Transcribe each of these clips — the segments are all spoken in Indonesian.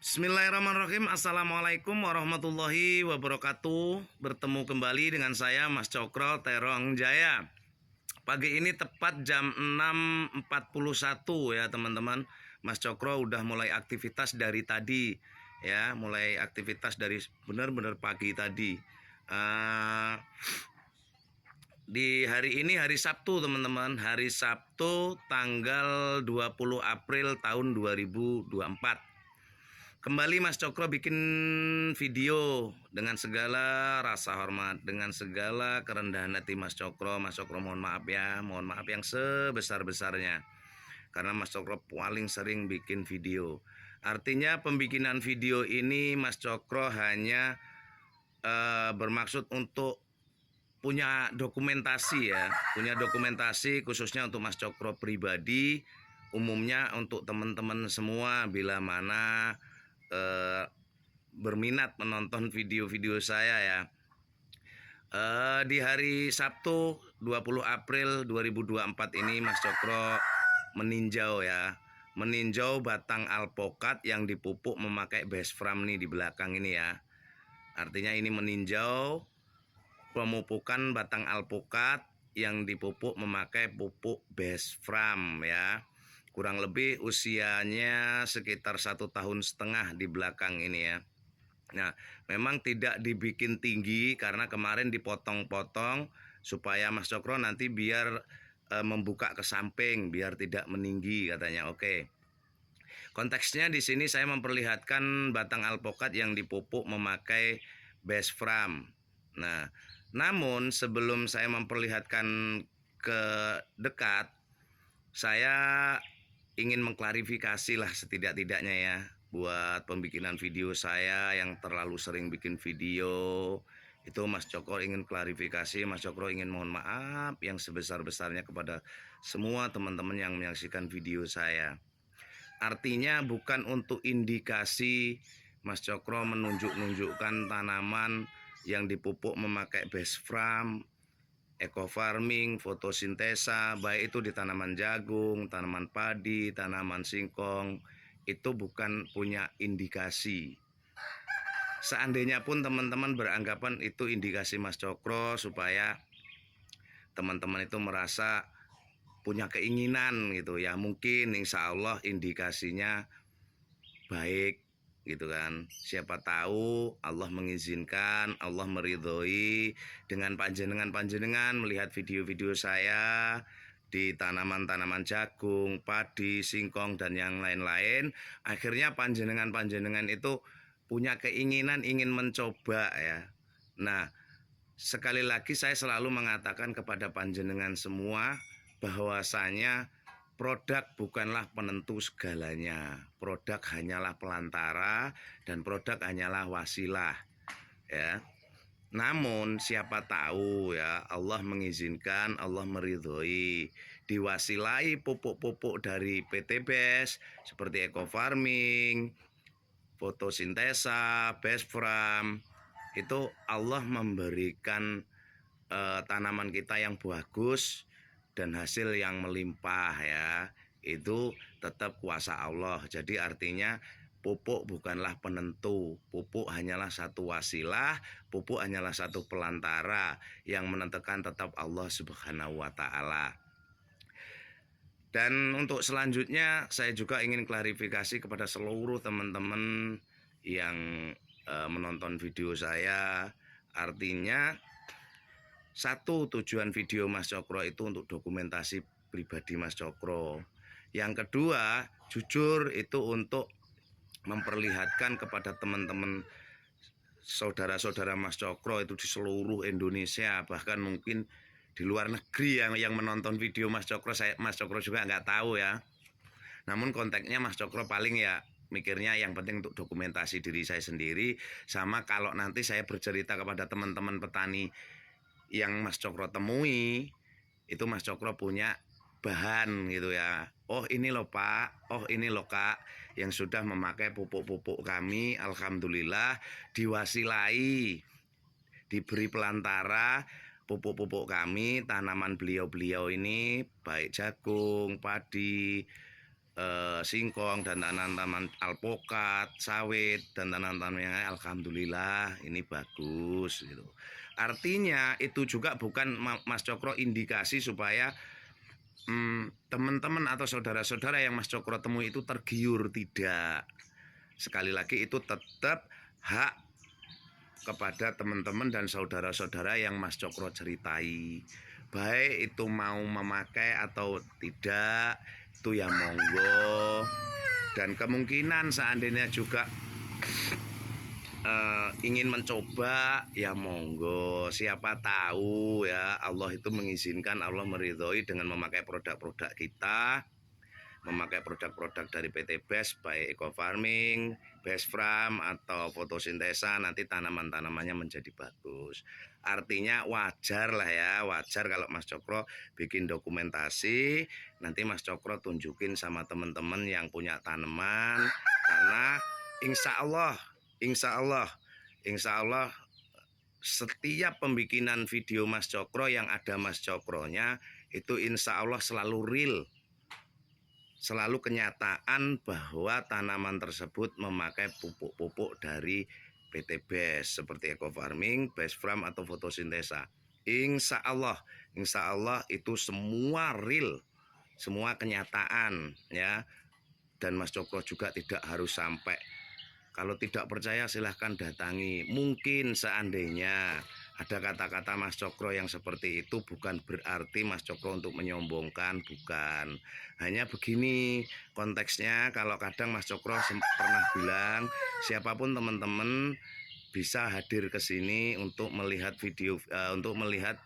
Bismillahirrahmanirrahim. Assalamualaikum warahmatullahi wabarakatuh. Bertemu kembali dengan saya Mas Cokro Terong Jaya. Pagi ini tepat jam 6.41 ya teman-teman. Mas Cokro udah mulai aktivitas dari tadi ya, mulai aktivitas dari benar-benar pagi tadi. Di hari ini hari Sabtu teman-teman, hari Sabtu tanggal 20 April tahun 2024. Kembali Mas Cokro bikin video dengan segala rasa hormat, dengan segala kerendahan hati Mas Cokro. Mas Cokro mohon maaf ya, mohon maaf yang sebesar-besarnya. Karena Mas Cokro paling sering bikin video. Artinya pembikinan video ini Mas Cokro hanya bermaksud untuk punya dokumentasi ya, punya dokumentasi khususnya untuk Mas Cokro pribadi. Umumnya untuk teman-teman semua bila mana berminat menonton video-video saya ya. Di hari Sabtu 20 April 2024 ini Mas Cokro meninjau ya, meninjau batang alpokat yang dipupuk memakai base frame nih di belakang ini ya. Artinya ini meninjau pemupukan batang alpokat yang dipupuk memakai pupuk base frame ya. Kurang lebih usianya sekitar 1,5 tahun di belakang ini ya. Nah, memang tidak dibikin tinggi karena kemarin dipotong-potong supaya Mas Cokro nanti biar membuka ke samping, biar tidak meninggi katanya. Oke. Konteksnya di sini saya memperlihatkan batang alpokat yang dipupuk memakai base frame. Nah, namun sebelum saya memperlihatkan ke dekat, saya ingin mengklarifikasi lah setidak-tidaknya ya buat pembikinan video saya yang terlalu sering bikin video. Itu Mas Cokro ingin klarifikasi, Mas Cokro ingin mohon maaf yang sebesar-besarnya kepada semua teman-teman yang menyaksikan video saya. Artinya bukan untuk indikasi Mas Cokro menunjuk-nunjukkan tanaman yang dipupuk memakai base frame, eco farming, fotosintesa, baik itu di tanaman jagung, tanaman padi, tanaman singkong, itu bukan punya indikasi. Seandainya pun teman-teman beranggapan itu indikasi Mas Cokro supaya teman-teman itu merasa punya keinginan gitu ya, mungkin insya Allah indikasinya baik gitu kan. Siapa tahu Allah mengizinkan, Allah meridhoi dengan panjenengan melihat video-video saya di tanaman-tanaman jagung, padi, singkong dan yang lain-lain. Akhirnya panjenengan itu punya keinginan ingin mencoba ya. Nah, sekali lagi saya selalu mengatakan kepada panjenengan semua bahwasanya produk bukanlah penentu segalanya. Produk hanyalah pelantara dan produk hanyalah wasilah ya. Namun siapa tahu ya Allah mengizinkan, Allah meridhoi, diwasilai pupuk-pupuk dari PT BES seperti eco farming, fotosintesa, base frame, itu Allah memberikan tanaman kita yang bagus dan hasil yang melimpah ya. Itu tetap kuasa Allah. Jadi artinya pupuk bukanlah penentu, pupuk hanyalah satu wasilah, pupuk hanyalah satu pelantara, yang menentukan tetap Allah Subhanahu wa taala. Dan untuk selanjutnya saya juga ingin klarifikasi kepada seluruh teman-teman yang menonton video saya. Artinya satu, tujuan video Mas Cokro itu untuk dokumentasi pribadi Mas Cokro. Yang kedua, jujur itu untuk memperlihatkan kepada teman-teman saudara-saudara Mas Cokro itu di seluruh Indonesia, bahkan mungkin di luar negeri yang menonton video Mas Cokro. Mas Cokro juga nggak tahu ya. Namun konteksnya Mas Cokro paling ya mikirnya yang penting untuk dokumentasi diri saya sendiri. Sama kalau nanti saya bercerita kepada teman-teman petani yang Mas Cokro temui, itu Mas Cokro punya bahan gitu ya. Oh ini loh Pak, oh ini loh Kak, yang sudah memakai pupuk-pupuk kami, alhamdulillah diwasilai, diberi pelantara pupuk-pupuk kami, tanaman beliau-beliau ini baik jagung, padi, singkong dan tanaman alpukat, sawit dan tanaman yang lain, alhamdulillah ini bagus gitu. Artinya itu juga bukan Mas Cokro indikasi supaya teman-teman atau saudara-saudara yang Mas Cokro temui itu tergiur, tidak. Sekali lagi itu tetap hak kepada teman-teman dan saudara-saudara yang Mas Cokro ceritai. Baik itu mau memakai atau tidak, itu ya monggo. Dan kemungkinan seandainya juga ingin mencoba, ya monggo. Siapa tahu ya Allah itu mengizinkan, Allah meridhoi dengan memakai produk-produk kita, memakai produk-produk dari PT BEST, baik Eco Farming, Best Farm atau fotosintesa, nanti tanaman-tanamannya menjadi bagus. Artinya wajar lah ya, wajar kalau Mas Cokro bikin dokumentasi, nanti Mas Cokro tunjukin sama teman-teman yang punya tanaman, karena insya Allah setiap pembikinan video Mas Cokro yang ada Mas Cokronya itu insya Allah selalu real, selalu kenyataan bahwa tanaman tersebut memakai pupuk-pupuk dari PT BEST seperti Eco Farming, Best Farm atau fotosintesa. Insya Allah itu semua real, semua kenyataan ya. Dan Mas Cokro juga tidak harus sampai, kalau tidak percaya silahkan datangi. Mungkin seandainya ada kata-kata Mas Cokro yang seperti itu, bukan berarti Mas Cokro untuk menyombongkan, bukan. Hanya begini konteksnya, kalau kadang Mas Cokro pernah bilang, siapapun teman-teman bisa hadir ke sini untuk melihat video, untuk melihat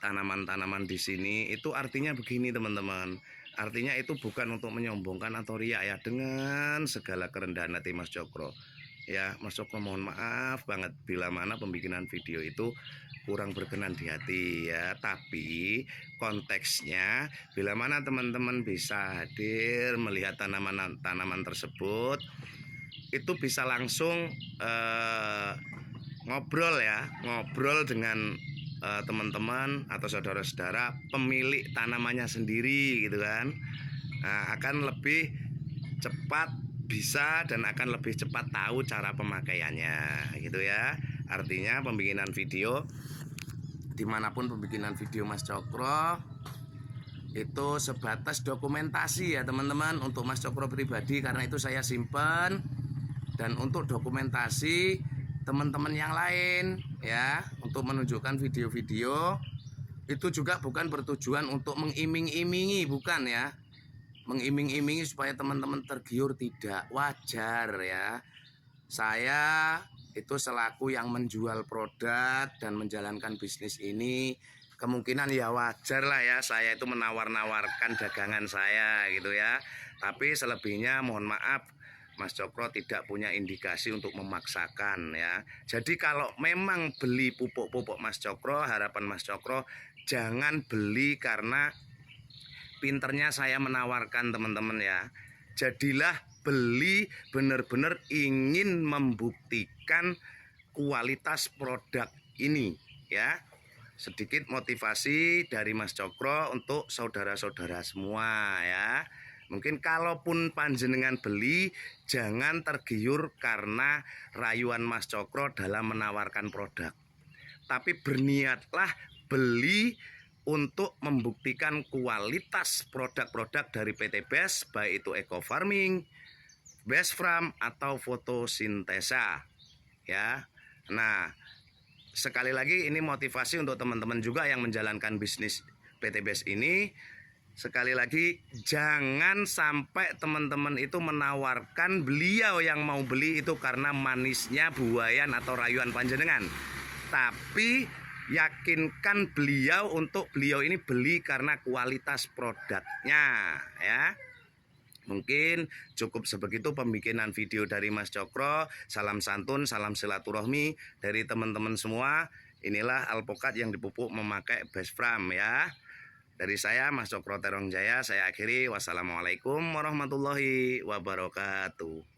tanaman-tanaman di sini. Itu artinya begini teman-teman. Artinya itu bukan untuk menyombongkan atau riak ya, dengan segala kerendahan hati Mas Cokro. Ya, Mas Cokro mohon maaf banget bila mana pembikinan video itu kurang berkenan di hati ya. Tapi konteksnya bila mana teman-teman bisa hadir melihat tanaman tersebut, itu bisa langsung ngobrol dengan teman-teman atau saudara-saudara pemilik tanamannya sendiri gitu kan. Nah, akan lebih cepat bisa dan akan lebih cepat tahu cara pemakaiannya gitu ya. Artinya pembikinan video, dimanapun pembikinan video Mas Cokro itu sebatas dokumentasi ya teman-teman, untuk Mas Cokro pribadi, karena itu saya simpan. Dan untuk dokumentasi teman-teman yang lain ya, untuk menunjukkan video-video itu juga bukan bertujuan untuk mengiming-imingi, bukan ya, mengiming-imingi supaya teman-teman tergiur, tidak. Wajar ya, saya itu selaku yang menjual produk dan menjalankan bisnis ini, kemungkinan ya wajar lah ya saya itu menawar-nawarkan dagangan saya gitu ya. Tapi selebihnya mohon maaf, Mas Cokro tidak punya indikasi untuk memaksakan ya. Jadi kalau memang beli pupuk-pupuk Mas Cokro, harapan Mas Cokro jangan beli karena pinternya saya menawarkan teman-teman ya. Jadilah beli benar-benar ingin membuktikan kualitas produk ini ya. Sedikit motivasi dari Mas Cokro untuk saudara-saudara semua ya. Mungkin kalaupun panjenengan beli, jangan tergiur karena rayuan Mas Cokro dalam menawarkan produk. Tapi berniatlah beli untuk membuktikan kualitas produk-produk dari PT BEST, baik itu Eco Farming, Best Farm atau fotosintesa ya. Nah, sekali lagi ini motivasi untuk teman-teman juga yang menjalankan bisnis PT BEST ini. Sekali lagi, jangan sampai teman-teman itu menawarkan beliau yang mau beli itu karena manisnya buayan atau rayuan panjenengan. Tapi yakinkan beliau untuk beliau ini beli karena kualitas produknya ya. Mungkin cukup sebegitu pembikinan video dari Mas Cokro. Salam santun, salam silaturahmi dari teman-teman semua. Inilah alpukat yang dipupuk memakai Best Farm ya. Dari saya Mas Cokro Terong Jaya, saya akhiri. Wassalamualaikum warahmatullahi wabarakatuh.